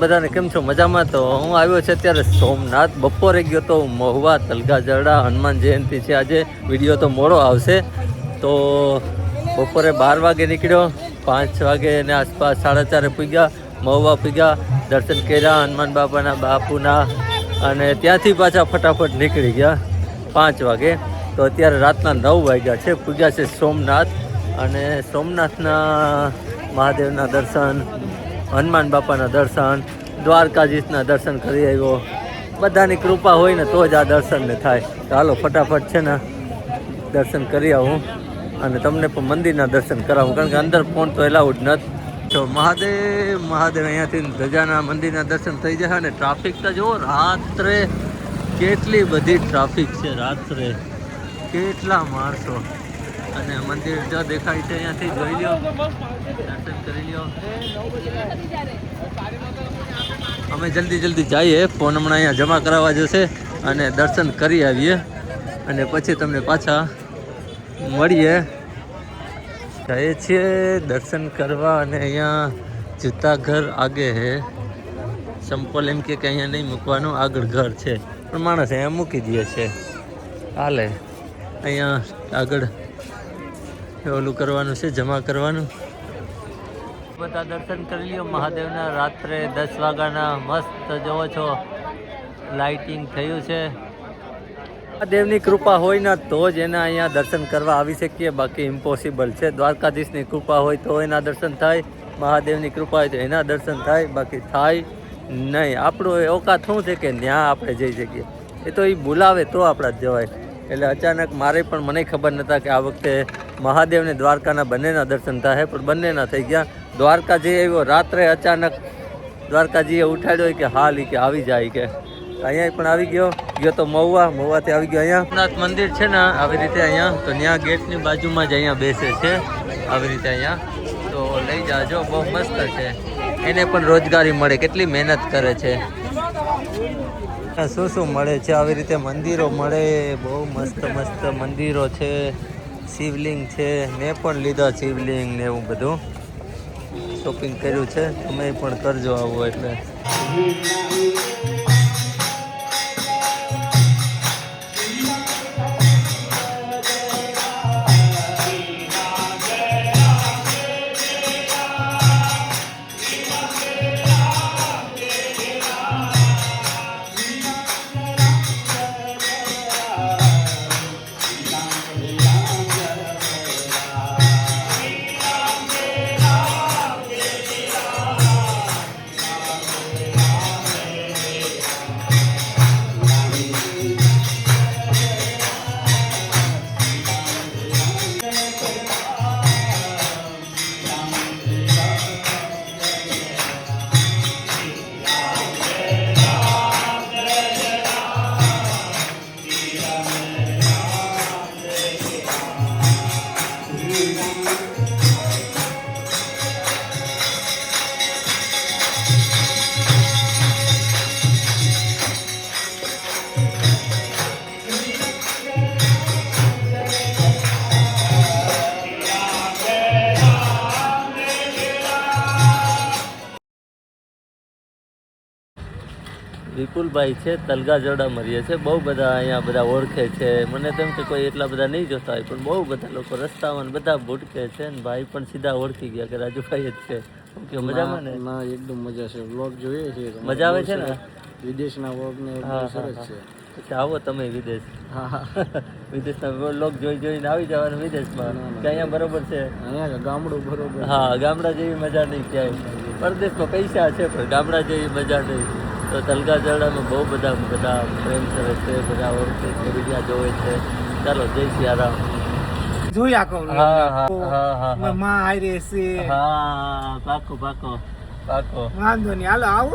બધાને કેમ છો? મજામાં? તો હું આવ્યો છે અત્યારે સોમનાથ. બપોરે ગયો તો મહુવા તલગા જરડા હનુમાન જયંતિ છે આજે. વિડીયો તો મોડો આવશે. તો બપોરે 12 વાગે નીકળ્યો, 5 વાગે ને આસપાસ 4:30 પૂગ્યા મહુવા પૂગ્યા, દર્શન કર્યા હનુમાન બાપાના બાપુના, અને ત્યાંથી પાછા ફટાફટ નીકળી ગયા 5 વાગે. તો અત્યારે રાતના 9 વાગ્યા છે. પૂગ્યા છે સોમનાથ, અને સોમનાથના મહાદેવના દર્શન, હનુમાન બાપાના દર્શન, દ્વારકાધીશના દર્શન કરી આવ્યો. બધાની કૃપા હોય ને તો જ આ દર્શન ને થાય. ચાલો ફટાફટ છે ને દર્શન કરી આવું, અને તમને પણ મંદિરના દર્શન કરાવું, કારણ કે અંદર ફોન તો એલાઉડ નથી. તો મહાદેવ અહીંયાથી ધજાના મંદિરના દર્શન થઈ જશે. અને ટ્રાફિક તો જુઓ, રાત્રે કેટલી બધી ટ્રાફિક છે, રાત્રે કેટલા માણસો. અને મંદિર જો દેખાય છે અહીંયાથી, જોઈ લ્યો, દર્શન કરી લ્યો. અમે જલ્દી જઈએ, ફોન હમણાં અહીંયા જમા કરાવવા જશે અને દર્શન કરી આવીએ, અને પછી તમને પાછા મળીએ. જઈએ છીએ દર્શન કરવા, અને અહીંયા જૂતા ઘર આગે છે. સંપલ એમ કે અહીંયા નહીં મૂકવાનું, આગળ ઘર છે, પણ માણસ અહીંયા મૂકી દે છે, હાલે. અહીંયા આગળ ઓલું કરવાનું છે, જમા કરવાનું. બધા દર્શન કરી લ્યો મહાદેવના. રાત્રે 10 વાગ્યાના મસ્ત જોવો છો, લાઇટિંગ થયું છે. મહાદેવની કૃપા હોય ને તો જ એના અહીંયા દર્શન કરવા આવી શકીએ, બાકી ઇમ્પોસિબલ છે. દ્વારકાધીશની કૃપા હોય તો એના દર્શન થાય, મહાદેવની કૃપા હોય તો એના દર્શન થાય, બાકી થાય નહીં. આપણું ઓકાત શું છે કે ત્યાં આપણે જઈ શકીએ, એ તો એ બોલાવે તો આપણા જવાય. એટલે અચાનક મારે પણ મને ખબર નહોતા કે આ વખતે મહાદેવ ને દ્વારકાના બંનેના દર્શન થાય, પણ બંનેના થઈ ગયા. દ્વારકા જઈ આવ્યો રાત્રે, અચાનક દ્વારકાજીએ ઉઠાડ્યો કે હાલ કે આવી જાય, કે અહીંયા પણ આવી ગયો તો મહુવાથી આવી ગયો. અહીંયા સોમનાથ મંદિર છે ને આવી રીતે અહીંયા, તો ત્યાં ગેટની બાજુમાં જ અહીંયા બેસે છે આવી રીતે અહીંયા. તો લઈ જાજો, બહુ મસ્ત છે. એને પણ રોજગારી મળે, કેટલી મહેનત કરે છે. શું મળે છે આવી રીતે, મંદિરો મળે, બહુ મસ્ત મંદિરો છે. શિવલિંગ છે, મેં પણ લીધા શિવલિંગ ને એવું બધું શોપિંગ કર્યું છે. તમે પણ કરજો આવું એટલે. વિપુલભાઈ છે, તલગા જરડામાં રહીએ છે. બહુ બધા અહીંયા બધા ઓળખે છે. મને તેમ કે કોઈ એટલા બધા નહીં જોતા હોય, પણ બહુ બધા લોકો રસ્તામાં બધા ભૂટકે છે, ને ભાઈ પણ સીધા ઓળખી ગયા કે રાજુભાઈ જ છે. ઓકે, મજામાં ને? ના, એકદમ મજા છે. વ્લોગ જોઈએ છે, મજા આવે છે ને? વિદેશના વ્લોગ ને સરસ છે. આવો તમે વિદેશ. હા, વિદેશના વ્લોગ જોઈને આવી જવાનું વિદેશમાં, કે અહીંયા બરોબર છે? અહીંયા ગામડું બરોબર. હા, ગામડા જેવી મજા નહીં ક્યાંય. પરદેશમાં પૈસા છે પણ ગામડા જેવી મજા નહીં. તો તલગા જરડામાં બહુ બધા પ્રેમ કરે છે, બધા ઓળખે છે, વિડીયા જોવે છે. ચાલો, જય સિયારામ. જોયા કહું. હા, માં આઈ રે છે. હા, પાકો વાંધો નહીં, હાલો આવો.